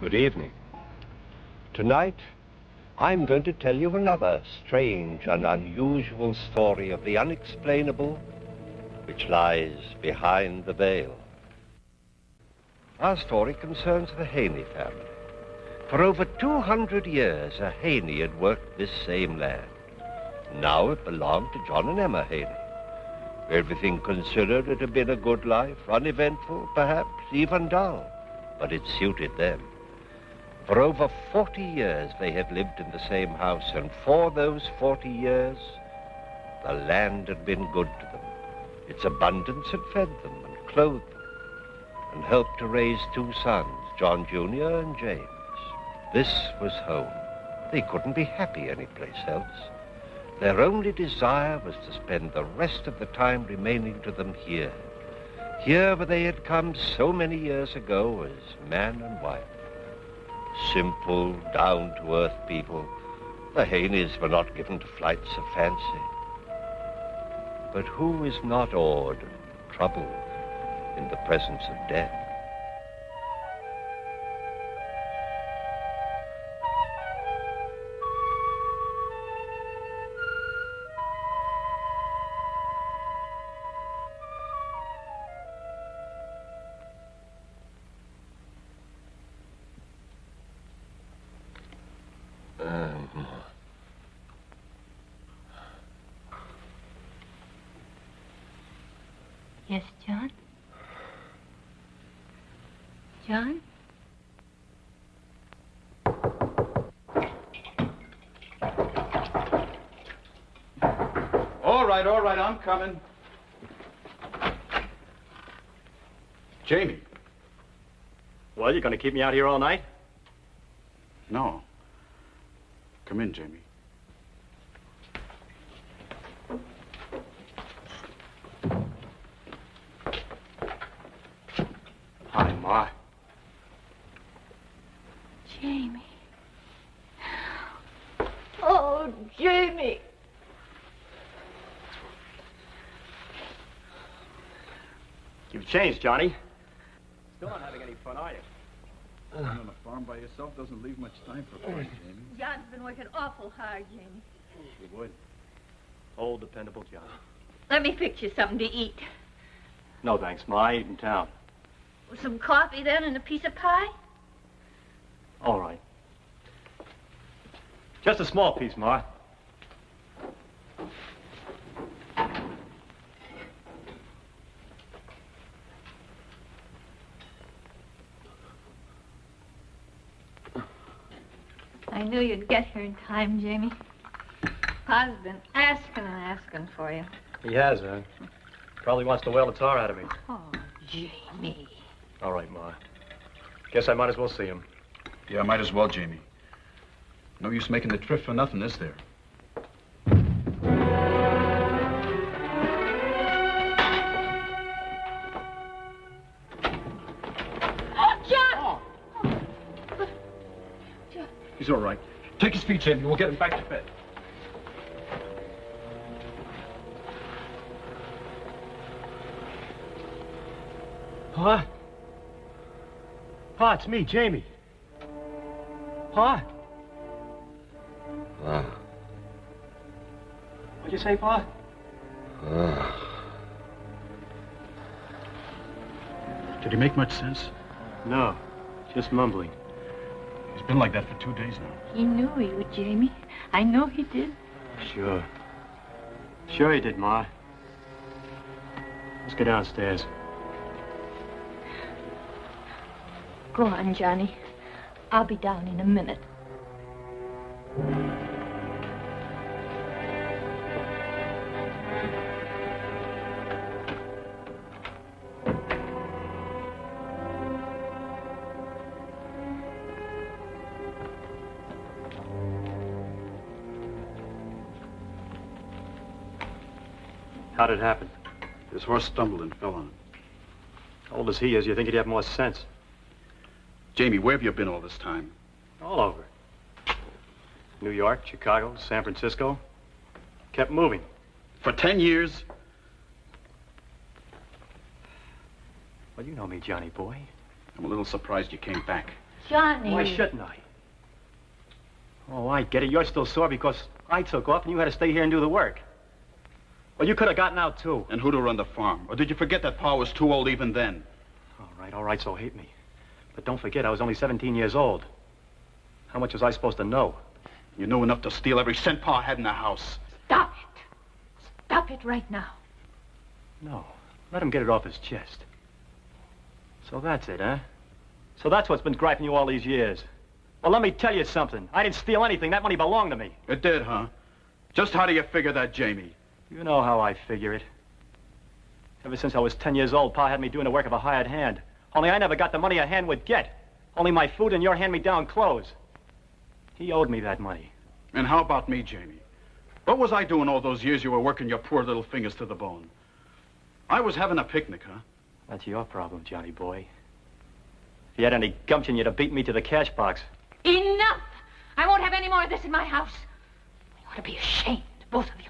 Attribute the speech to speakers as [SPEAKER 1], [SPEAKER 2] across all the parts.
[SPEAKER 1] Good evening.
[SPEAKER 2] Tonight, I'm going to tell you another strange and unusual story of the unexplainable which lies behind the veil. Our story concerns the Haney family. For over 200 years, a Haney had worked this same land. Now it belonged to John and Emma Haney. Everything considered, it had been a good life, uneventful, perhaps even dull, but it suited them. For over 40 years, they had lived in the same house, and for those 40 years, the land had been good to them. Its abundance had fed them and clothed them and helped to raise 2 sons, John Jr. and James. This was home. They couldn't be happy anyplace else. Their only desire was to spend the rest of the time remaining to them here. Here where they had come so many years ago as man and wife. Simple, down-to-earth people. The Haneys were not given to flights of fancy. But who is not awed and troubled in the presence of death?
[SPEAKER 3] Yes, John? John?
[SPEAKER 4] All right, I'm coming. Jamie.
[SPEAKER 1] Well, you're going to keep me out here all night?
[SPEAKER 4] No. Come in, Jamie.
[SPEAKER 1] Hi, Ma.
[SPEAKER 3] Jamie. Oh, Jamie.
[SPEAKER 1] You've changed, Johnny. Still not having any fun, are you?
[SPEAKER 4] Being on a farm by yourself doesn't leave much time for fun, Jamie.
[SPEAKER 3] John's been working awful hard, Jamie.
[SPEAKER 1] You would. Old, dependable Johnny.
[SPEAKER 3] Let me fix you something to eat.
[SPEAKER 1] No, thanks, Ma. I eat in town.
[SPEAKER 3] Some coffee, then, and a piece of pie?
[SPEAKER 1] All right. Just a small piece, Ma.
[SPEAKER 3] I knew you'd get here in time, Jamie. Pa's been asking and asking for you.
[SPEAKER 1] He has, huh? Probably wants to whale the tar out of me.
[SPEAKER 3] Oh, Jamie.
[SPEAKER 1] All right, Ma. Guess I might as well see him.
[SPEAKER 4] Yeah, might as well, Jamie. No use making the trip for nothing, is there?
[SPEAKER 3] John!
[SPEAKER 4] He's all right. Take his feet, Jamie. We'll get him back to bed.
[SPEAKER 1] Pa? Pa, it's me, Jamie. Pa? What'd you say, Pa?
[SPEAKER 4] Did he make much sense?
[SPEAKER 1] No, just mumbling.
[SPEAKER 4] He's been like that for 2 days now.
[SPEAKER 3] He knew he would, Jamie. I know he did.
[SPEAKER 1] Sure. Sure he did, Ma. Let's go downstairs.
[SPEAKER 3] Go on, Johnny. I'll be down in a minute.
[SPEAKER 1] How'd it happen?
[SPEAKER 4] His horse stumbled and fell on him.
[SPEAKER 1] How old as he is, you think he'd have more sense?
[SPEAKER 4] Jamie, where have you been all this time?
[SPEAKER 1] All over. New York, Chicago, San Francisco. Kept moving.
[SPEAKER 4] For 10 years?
[SPEAKER 1] Well, you know me, Johnny boy.
[SPEAKER 4] I'm a little surprised you came back.
[SPEAKER 3] Johnny.
[SPEAKER 1] Why shouldn't I? Oh, I get it. You're still sore because I took off and you had to stay here and do the work. Well, you could have gotten out, too.
[SPEAKER 4] And who to run the farm? Or did you forget that Pa was too old even then?
[SPEAKER 1] All right, so hate me. But don't forget, I was only 17 years old. How much was I supposed to know?
[SPEAKER 4] You knew enough to steal every cent Pa had in the house.
[SPEAKER 3] Stop it. Stop it right now.
[SPEAKER 1] No, let him get it off his chest. So that's it, huh? So that's what's been griping you all these years. Well, let me tell you something. I didn't steal anything. That money belonged to me.
[SPEAKER 4] It did, huh? Just how do you figure that, Jamie?
[SPEAKER 1] You know how I figure it. Ever since I was 10 years old, Pa had me doing the work of a hired hand. Only I never got the money a hand would get. Only my food and your hand-me-down clothes. He owed me that money.
[SPEAKER 4] And how about me, Jamie? What was I doing all those years you were working your poor little fingers to the bone? I was having a picnic, huh?
[SPEAKER 1] That's your problem, Johnny boy. If you had any gumption, you'd have beaten me to the cash box.
[SPEAKER 3] Enough! I won't have any more of this in my house. You ought to be ashamed, both of you.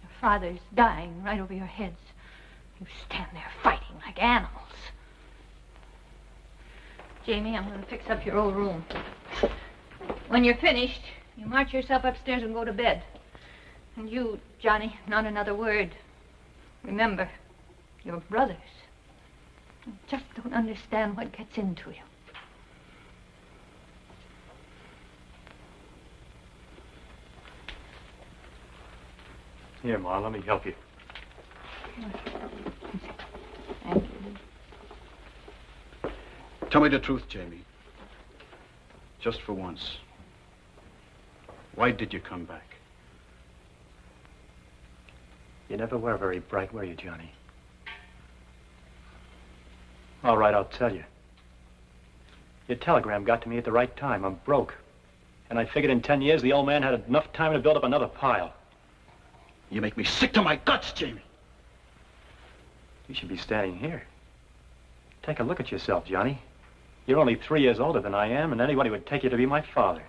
[SPEAKER 3] Your father's dying right over your heads. You stand there fighting like animals. Jamie, I'm going to fix up your old room. When you're finished, you march yourself upstairs and go to bed. And you, Johnny, not another word. Remember, you're brothers. You just don't understand what gets into you.
[SPEAKER 1] Here, Ma, let me help you.
[SPEAKER 3] Thank you.
[SPEAKER 4] Tell me the truth, Jamie. Just for once. Why did you come back?
[SPEAKER 1] You never were very bright, were you, Johnny? All right, I'll tell you. Your telegram got to me at the right time. I'm broke. And I figured in 10 years the old man had enough time to build up another pile.
[SPEAKER 4] You make me sick to my guts, Jamie.
[SPEAKER 1] You should be standing here. Take a look at yourself, Johnny. You're only 3 years older than I am, and anybody would take you to be my father.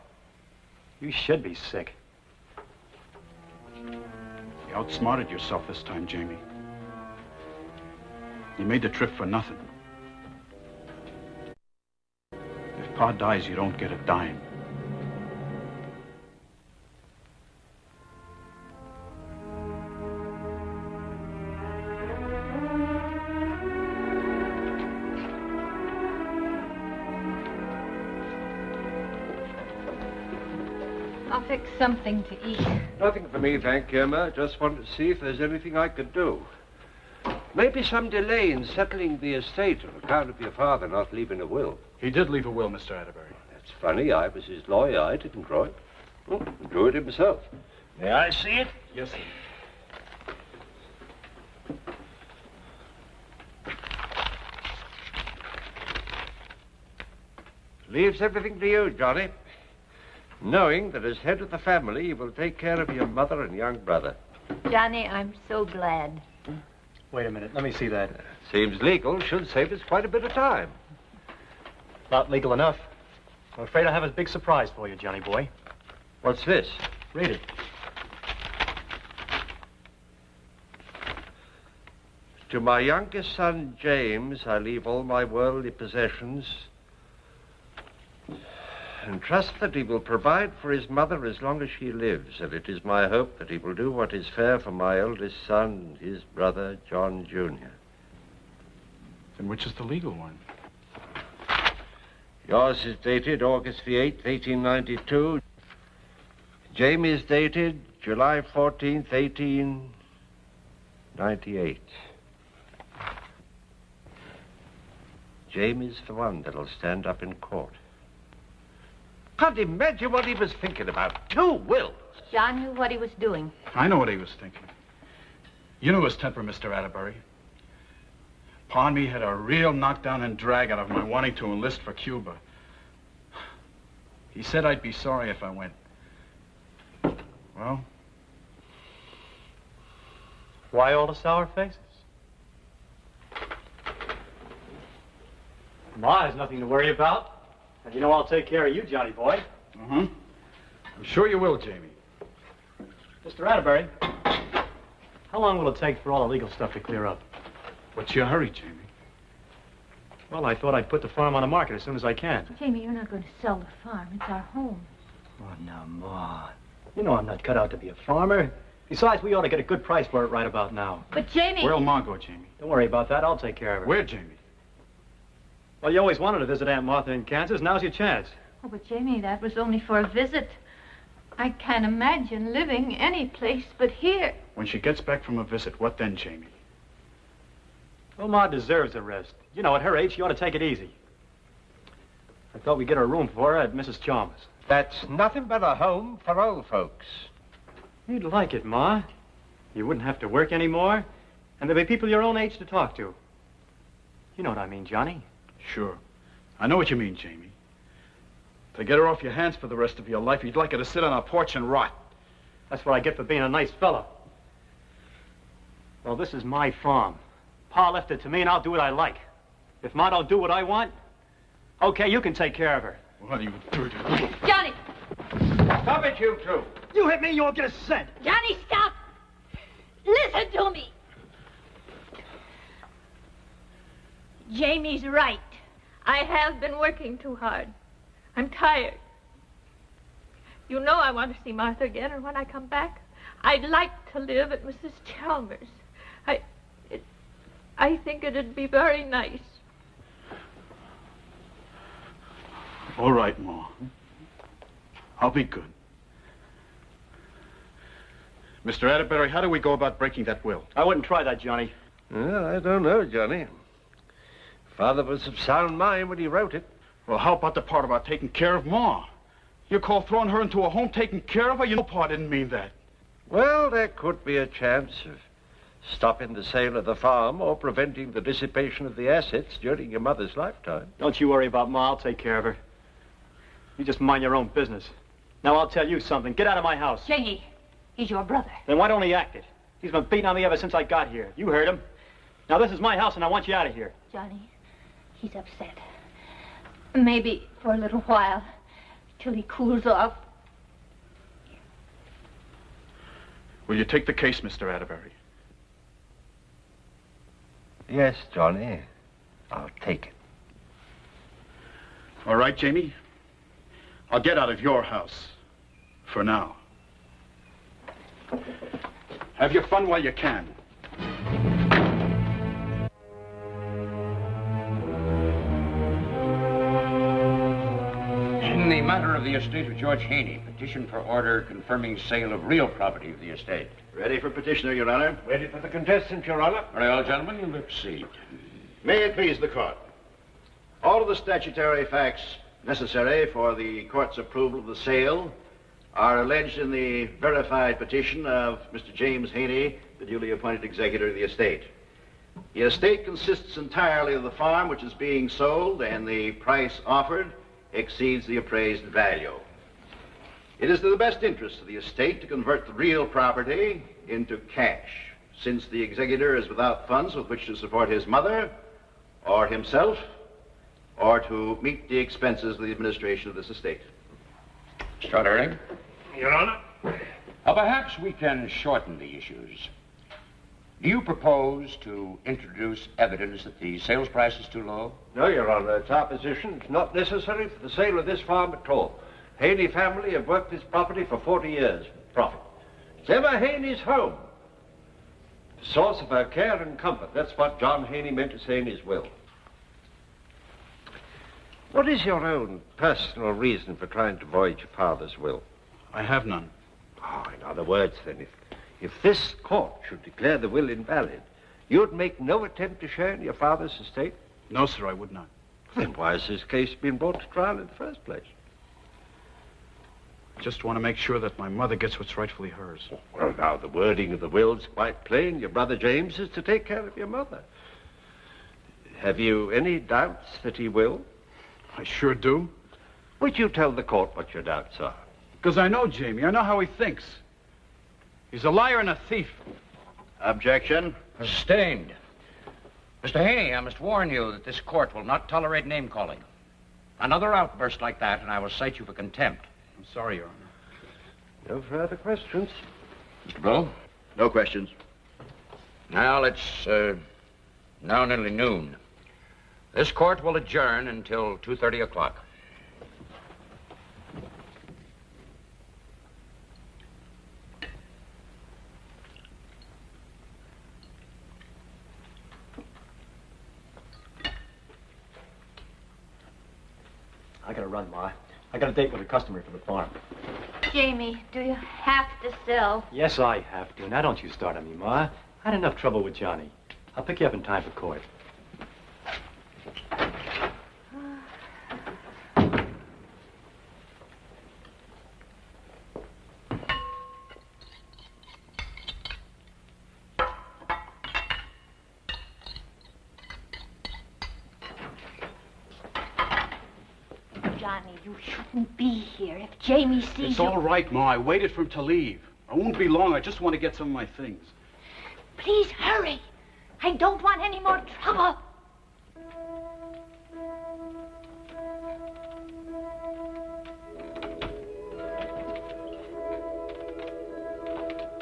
[SPEAKER 1] You should be sick.
[SPEAKER 4] You outsmarted yourself this time, Jamie. You made the trip for nothing. If Pa dies, you don't get a dime.
[SPEAKER 3] I'll fix something to eat.
[SPEAKER 2] Nothing for me, thank you, Emma. Just wanted to see if there's anything I could do. Maybe some delay in settling the estate on account of your father not leaving a will.
[SPEAKER 4] He did leave a will, Mr. Atterbury.
[SPEAKER 2] That's funny. I was his lawyer. I didn't draw it. Oh, he drew it himself. May I see it?
[SPEAKER 4] Yes, sir.
[SPEAKER 2] Leaves everything to you, Johnny. Knowing that as head of the family, you will take care of your mother and young brother.
[SPEAKER 3] Johnny, I'm so glad.
[SPEAKER 1] Wait a minute, let me see that.
[SPEAKER 2] Seems legal. Should save us quite a bit of time.
[SPEAKER 1] Not legal enough. I'm afraid I have a big surprise for you, Johnny boy.
[SPEAKER 2] What's this?
[SPEAKER 1] Read it.
[SPEAKER 2] To my youngest son, James, I leave all my worldly possessions and trust that he will provide for his mother as long as she lives, and it is my hope that he will do what is fair for my eldest son and his brother, John Jr.
[SPEAKER 4] Then which is the legal one?
[SPEAKER 2] Yours is dated August the 8th, 1892. Jamie's dated July 14th, 1898. Jamie's the one that'll stand up in court. Can't imagine what he was thinking about. 2 wills.
[SPEAKER 3] John knew what he was doing.
[SPEAKER 4] I know what he was thinking. You knew his temper, Mr. Atterbury. Pa and me had a real knockdown and drag out of my wanting to enlist for Cuba. He said I'd be sorry if I went. Well?
[SPEAKER 1] Why all the sour faces? Ma has nothing to worry about. And you know I'll take care of you, Johnny boy.
[SPEAKER 4] Uh-huh. I'm sure you will, Jamie.
[SPEAKER 1] Mr. Atterbury, how long will it take for all the legal stuff to clear up?
[SPEAKER 4] What's your hurry, Jamie?
[SPEAKER 1] Well, I thought I'd put the farm on the market as soon as I can.
[SPEAKER 3] Jamie, you're not going to sell the farm. It's our home.
[SPEAKER 1] Oh, now, Ma. You know I'm not cut out to be a farmer. Besides, we ought to get a good price for it right about now.
[SPEAKER 3] But, Jamie...
[SPEAKER 4] Where'll Ma go, Jamie?
[SPEAKER 1] Don't worry about that. I'll take care of her.
[SPEAKER 4] Where, Jamie?
[SPEAKER 1] Well, you always wanted to visit Aunt Martha in Kansas. Now's your chance.
[SPEAKER 3] Oh, but, Jamie, that was only for a visit. I can't imagine living any place but here.
[SPEAKER 4] When she gets back from a visit, what then, Jamie?
[SPEAKER 1] Well, Ma deserves a rest. You know, at her age, she ought to take it easy. I thought we'd get her a room for her at Mrs. Chalmers.
[SPEAKER 2] That's nothing but a home for old folks.
[SPEAKER 1] You'd like it, Ma. You wouldn't have to work anymore, and there'd be people your own age to talk to. You know what I mean, Johnny.
[SPEAKER 4] Sure. I know what you mean, Jamie. To get her off your hands for the rest of your life, you'd like her to sit on a porch and rot.
[SPEAKER 1] That's what I get for being a nice fella. Well, this is my farm. Pa left it to me, and I'll do what I like. If Ma don't do what I want, okay, you can take care of her.
[SPEAKER 4] What are you doing?
[SPEAKER 3] Johnny!
[SPEAKER 2] Stop it, you two.
[SPEAKER 1] You hit me, you won't get a cent.
[SPEAKER 3] Johnny, stop! Listen to me. Jamie's right. I have been working too hard. I'm tired. You know I want to see Martha again, and when I come back, I'd like to live at Mrs. Chalmers. I think it'd be very nice.
[SPEAKER 4] All right, Ma. I'll be good. Mr. Atterbury, how do we go about breaking that will?
[SPEAKER 1] I wouldn't try that, Johnny.
[SPEAKER 2] Well, I don't know, Johnny. Father was of sound mind when he wrote it.
[SPEAKER 4] Well, how about the part about taking care of Ma? You call throwing her into a home taking care of her? You know Pa didn't mean that.
[SPEAKER 2] Well, there could be a chance of stopping the sale of the farm or preventing the dissipation of the assets during your mother's lifetime.
[SPEAKER 1] Don't you worry about Ma. I'll take care of her. You just mind your own business. Now, I'll tell you something. Get out of my house.
[SPEAKER 3] Jamie, he's your brother.
[SPEAKER 1] Then why don't he act it? He's been beating on me ever since I got here. You heard him. Now, this is my house, and I want you out of here.
[SPEAKER 3] Johnny, he's upset. Maybe for a little while, till he cools off.
[SPEAKER 4] Will you take the case, Mr. Atterbury?
[SPEAKER 2] Yes, Johnny. I'll take it.
[SPEAKER 4] All right, Jamie. I'll get out of your house. For now. Have your fun while you can.
[SPEAKER 5] In the matter of the estate of George Haney, petition for order confirming sale of real property of the estate.
[SPEAKER 6] Ready for petitioner, Your Honor.
[SPEAKER 2] Ready for the contestant, Your Honor.
[SPEAKER 5] Very well, gentlemen, you may proceed.
[SPEAKER 6] May it please the court. All of the statutory facts necessary for the court's approval of the sale are alleged in the verified petition of Mr. James Haney, the duly appointed executor of the estate. The estate consists entirely of the farm which is being sold, and the price offered exceeds the appraised value. It is to the best interest of the estate to convert the real property into cash, since the executor is without funds with which to support his mother or himself, or to meet the expenses of the administration of this estate.
[SPEAKER 5] Mr. Atterbury?
[SPEAKER 2] Your Honor.
[SPEAKER 5] Perhaps we can shorten the issues. Do you propose to introduce evidence that the sales price is too low?
[SPEAKER 2] No, Your Honor. It's our position. It's not necessary for the sale of this farm at all. Haney family have worked this property for 40 years. Profit. It's ever Haney's home. The source of her care and comfort. That's what John Haney meant to say in his will. What is your own personal reason for trying to void your father's will?
[SPEAKER 4] I have none.
[SPEAKER 2] Oh, in other words, then, if this court should declare the will invalid, you'd make no attempt to share in your father's estate?
[SPEAKER 4] No, sir, I would not.
[SPEAKER 2] Then why has this case been brought to trial in the first place?
[SPEAKER 4] I just want to make sure that my mother gets what's rightfully hers.
[SPEAKER 2] Well, now, the wording of the will's quite plain. Your brother James is to take care of your mother. Have you any doubts that he will?
[SPEAKER 4] I sure do.
[SPEAKER 2] Would you tell the court what your doubts are?
[SPEAKER 4] Because I know Jamie. I know how he thinks. He's a liar and a thief.
[SPEAKER 6] Objection.
[SPEAKER 5] Sustained. Mr. Haney, I must warn you that this court will not tolerate name-calling. Another outburst like that, and I will cite you for contempt.
[SPEAKER 4] I'm sorry, Your Honor.
[SPEAKER 2] No further questions.
[SPEAKER 5] Mr. Bull?
[SPEAKER 6] No questions.
[SPEAKER 5] Now, it's now nearly noon. This court will adjourn until 2:30 o'clock.
[SPEAKER 1] I gotta run, Ma. I got a date with a customer for the farm.
[SPEAKER 3] Jamie, do you have to sell?
[SPEAKER 1] Yes, I have to. Now, don't you start on me, Ma. I had enough trouble with Johnny. I'll pick you up in time for court.
[SPEAKER 3] Johnny, you shouldn't be here. If Jamie sees
[SPEAKER 4] It's
[SPEAKER 3] you...
[SPEAKER 4] all right, Ma. I waited for him to leave. I won't be long. I just want to get some of my things.
[SPEAKER 3] Please hurry. I don't want any more trouble.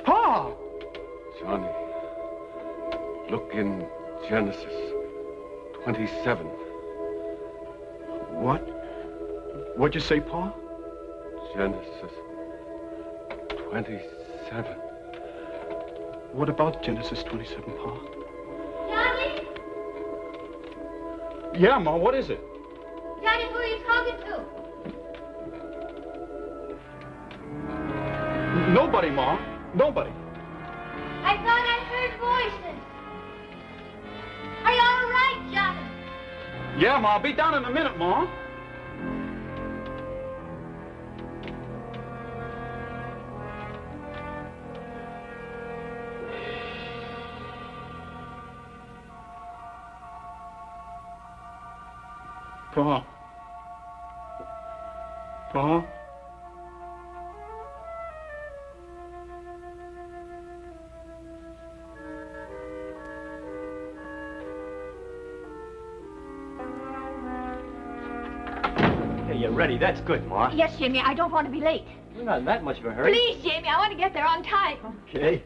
[SPEAKER 4] Pa!
[SPEAKER 7] Johnny, look in Genesis 27.
[SPEAKER 4] What? What'd you say, Pa?
[SPEAKER 7] Genesis 27.
[SPEAKER 4] What about Genesis 27, Pa?
[SPEAKER 3] Johnny?
[SPEAKER 4] Yeah, Ma, what is it?
[SPEAKER 3] Johnny, who are you talking to?
[SPEAKER 4] Nobody, Ma. Nobody.
[SPEAKER 3] I thought I heard voices. Are you all right, Johnny?
[SPEAKER 4] Yeah, Ma. I'll be down in a minute, Ma. Pa. Pa.
[SPEAKER 1] Hey, you're ready. That's good, Ma.
[SPEAKER 3] Yes, Jamie, I don't want to be late.
[SPEAKER 1] You're not in that much of a hurry.
[SPEAKER 3] Please, Jamie, I want to get there on time.
[SPEAKER 1] Okay.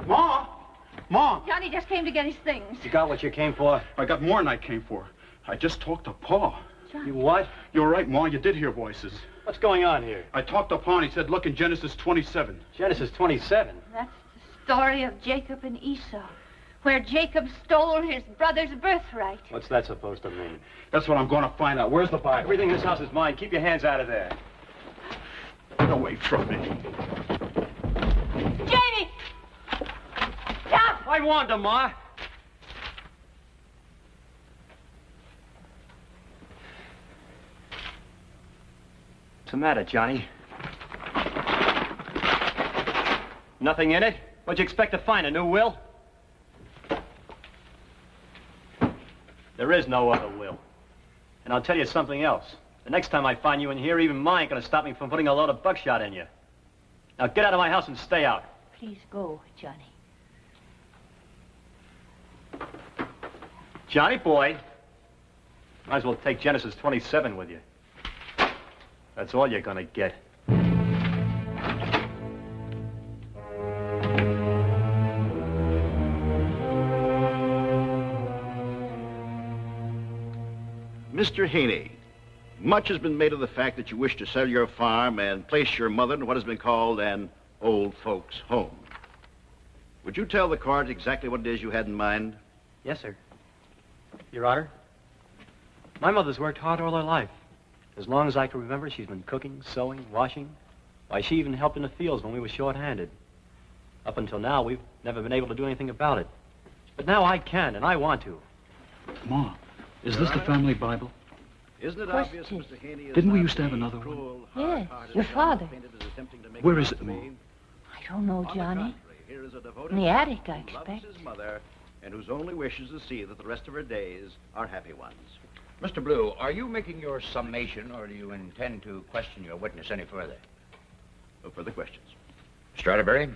[SPEAKER 4] Ma. Ma.
[SPEAKER 3] Johnny just came to get his things.
[SPEAKER 1] You got what you came for?
[SPEAKER 4] I got more than I came for. I just talked to Pa.
[SPEAKER 1] You what?
[SPEAKER 4] You're right, Ma. You did hear voices.
[SPEAKER 1] What's going on here?
[SPEAKER 4] I talked to Pa and he said, look in Genesis 27.
[SPEAKER 1] Genesis 27.
[SPEAKER 3] That's the story of Jacob and Esau, where Jacob stole his brother's birthright.
[SPEAKER 1] What's that supposed to mean?
[SPEAKER 4] That's what I'm going to find out. Where's the Bible?
[SPEAKER 1] Everything in this house is mine. Keep your hands out of there.
[SPEAKER 4] Get away from me.
[SPEAKER 3] Jamie! Stop!
[SPEAKER 1] I warned him, Ma. What's the matter, Johnny? Nothing in it? What'd you expect to find, a new will? There is no other will. And I'll tell you something else. The next time I find you in here, even mine ain't gonna stop me from putting a load of buckshot in you. Now get out of my house and stay out.
[SPEAKER 3] Please go, Johnny.
[SPEAKER 1] Johnny boy, might as well take Genesis 27 with you. That's all you're gonna get.
[SPEAKER 6] Mr. Haney, much has been made of the fact that you wish to sell your farm and place your mother in what has been called an old folks' home. Would you tell the court exactly what it is you had in mind?
[SPEAKER 1] Yes, sir. Your Honor, my mother's worked hard all her life. As long as I can remember, she's been cooking, sewing, washing. Why, she even helped in the fields when we were short-handed. Up until now, we've never been able to do anything about it. But now I can, and I want to.
[SPEAKER 4] Ma, is this the family Bible?
[SPEAKER 6] Isn't it
[SPEAKER 3] Of course
[SPEAKER 6] obvious
[SPEAKER 3] it is.
[SPEAKER 6] Mr. Haney is
[SPEAKER 4] Didn't we
[SPEAKER 6] not
[SPEAKER 4] used to have
[SPEAKER 6] the
[SPEAKER 4] another one?
[SPEAKER 6] cruel,
[SPEAKER 3] Yes,
[SPEAKER 6] hard-hearted
[SPEAKER 3] your
[SPEAKER 6] man
[SPEAKER 3] father.
[SPEAKER 6] painted as attempting to make
[SPEAKER 4] Where
[SPEAKER 6] a
[SPEAKER 4] is
[SPEAKER 6] man
[SPEAKER 4] it, Ma?
[SPEAKER 6] believe?
[SPEAKER 3] I don't know,
[SPEAKER 6] On the
[SPEAKER 3] Johnny.
[SPEAKER 6] contrary, here is a devoted
[SPEAKER 3] In the
[SPEAKER 6] son
[SPEAKER 3] attic, I
[SPEAKER 6] who loves
[SPEAKER 3] expect.
[SPEAKER 6] his mother and whose only wish is to see that the rest of her days are happy ones.
[SPEAKER 5] Mr. Blue, are you making your summation, or do you intend to question your witness any further?
[SPEAKER 6] No further questions.
[SPEAKER 5] Mr. Atterbury?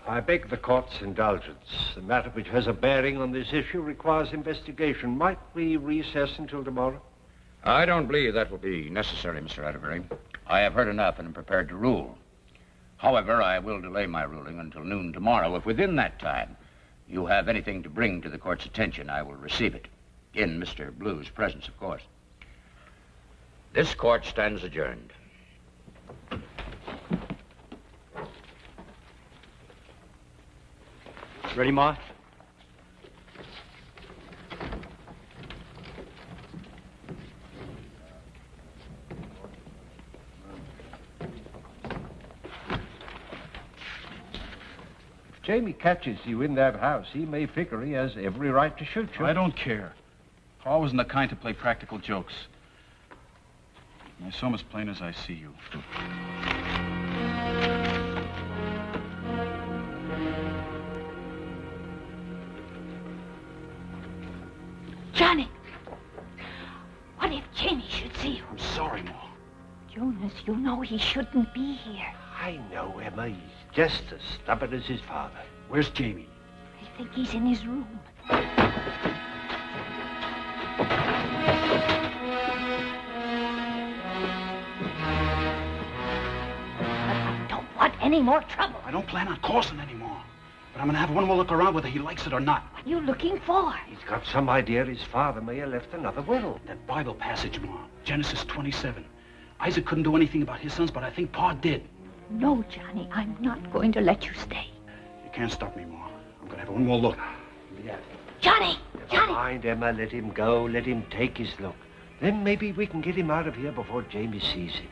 [SPEAKER 2] I beg the court's indulgence. The matter which has a bearing on this issue requires investigation. Might we recess until tomorrow?
[SPEAKER 5] I don't believe that will be necessary, Mr. Atterbury. I have heard enough and am prepared to rule. However, I will delay my ruling until noon tomorrow if within that time you have anything to bring to the court's attention, I will receive it. In Mr. Blue's presence, of course. This court stands adjourned.
[SPEAKER 1] Ready, Ma?
[SPEAKER 2] If Jamie catches you in that house, he may figure he has every right to shoot you.
[SPEAKER 4] I don't care. Pa wasn't the kind to play practical jokes. I saw him as plain as I see you.
[SPEAKER 3] Johnny! What if Jamie should see you?
[SPEAKER 4] I'm sorry, Ma.
[SPEAKER 3] Jonas, you know he shouldn't be here.
[SPEAKER 2] I know, Emma. He's just as stubborn as his father.
[SPEAKER 4] Where's Jamie?
[SPEAKER 3] I think he's in his room. Any more trouble?
[SPEAKER 4] I don't plan on causing any more. But I'm going to have one more look around whether he likes it or not.
[SPEAKER 3] What are you looking for?
[SPEAKER 2] He's got some idea his father may have left another will.
[SPEAKER 4] That Bible passage, Ma. Genesis 27. Isaac couldn't do anything about his sons, but I think Pa did.
[SPEAKER 3] No, Johnny, I'm not going to let you stay.
[SPEAKER 4] You can't stop me, Ma. I'm going to have one more look.
[SPEAKER 2] Yeah.
[SPEAKER 3] Johnny!
[SPEAKER 2] Never mind, Emma. Let him go. Let him take his look. Then maybe we can get him out of here before Jamie sees him.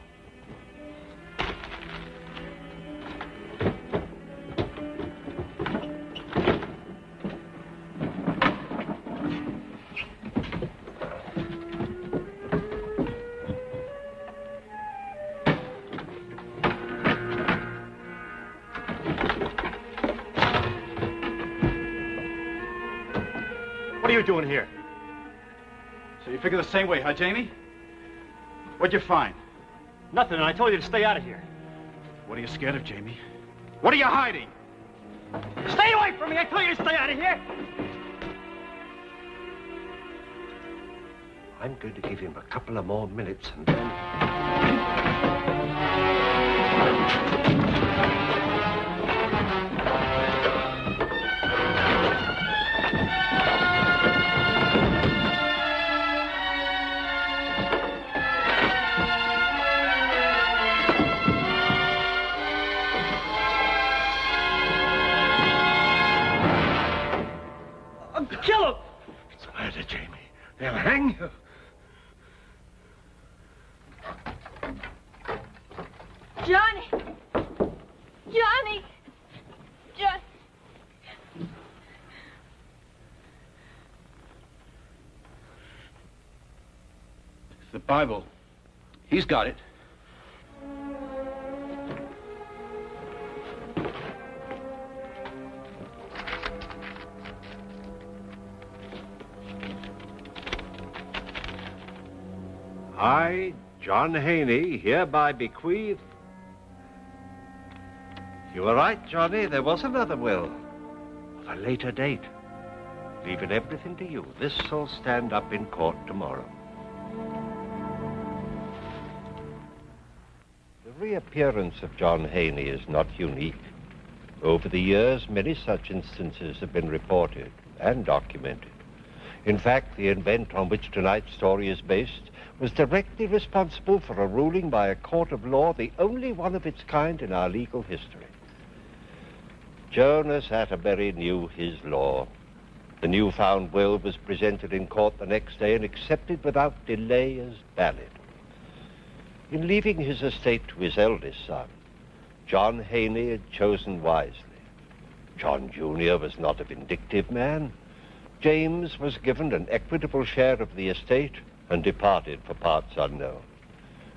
[SPEAKER 1] What are you doing here?
[SPEAKER 4] So you figure the same way, huh, Jamie? What'd you find?
[SPEAKER 1] Nothing, and I told you to stay out of here.
[SPEAKER 4] What are you scared of, Jamie? What are you hiding?
[SPEAKER 1] Stay away from me! I told you to stay out of here!
[SPEAKER 2] I'm going to give him a couple of more minutes and then...
[SPEAKER 1] Kill him!
[SPEAKER 2] It's murder, Jamie. They'll hang you.
[SPEAKER 3] Johnny! Johnny! Johnny!
[SPEAKER 4] The Bible. He's got it.
[SPEAKER 2] I, John Haney, hereby bequeath... You were right, Johnny. There was another will. Of a later date. Leaving everything to you. This'll stand up in court tomorrow. The reappearance of John Haney is not unique. Over the years, many such instances have been reported and documented. In fact, the event on which tonight's story is based was directly responsible for a ruling by a court of law, the only one of its kind in our legal history. Jonas Atterbury knew his law. The newfound will was presented in court the next day and accepted without delay as valid. In leaving his estate to his eldest son, John Haney had chosen wisely. John Jr. was not a vindictive man. James was given an equitable share of the estate and departed for parts unknown.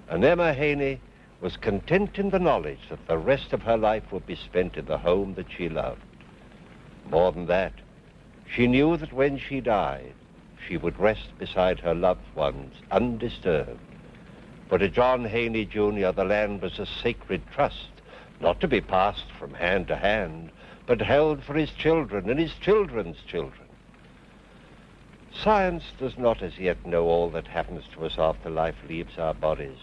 [SPEAKER 2] And Emma Haney was content in the knowledge that the rest of her life would be spent in the home that she loved. More than that, she knew that when she died, she would rest beside her loved ones, undisturbed. For to John Haney, Jr., the land was a sacred trust, not to be passed from hand to hand, but held for his children and his children's children. Science does not as yet know all that happens to us after life leaves our bodies.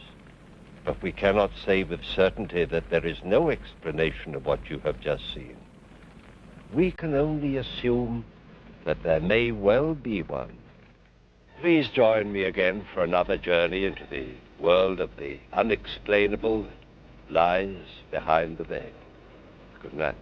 [SPEAKER 2] But we cannot say with certainty that there is no explanation of what you have just seen. we can only assume that there may well be one. Please join me again for another journey into the world of the unexplainable that lies behind the veil. Good night.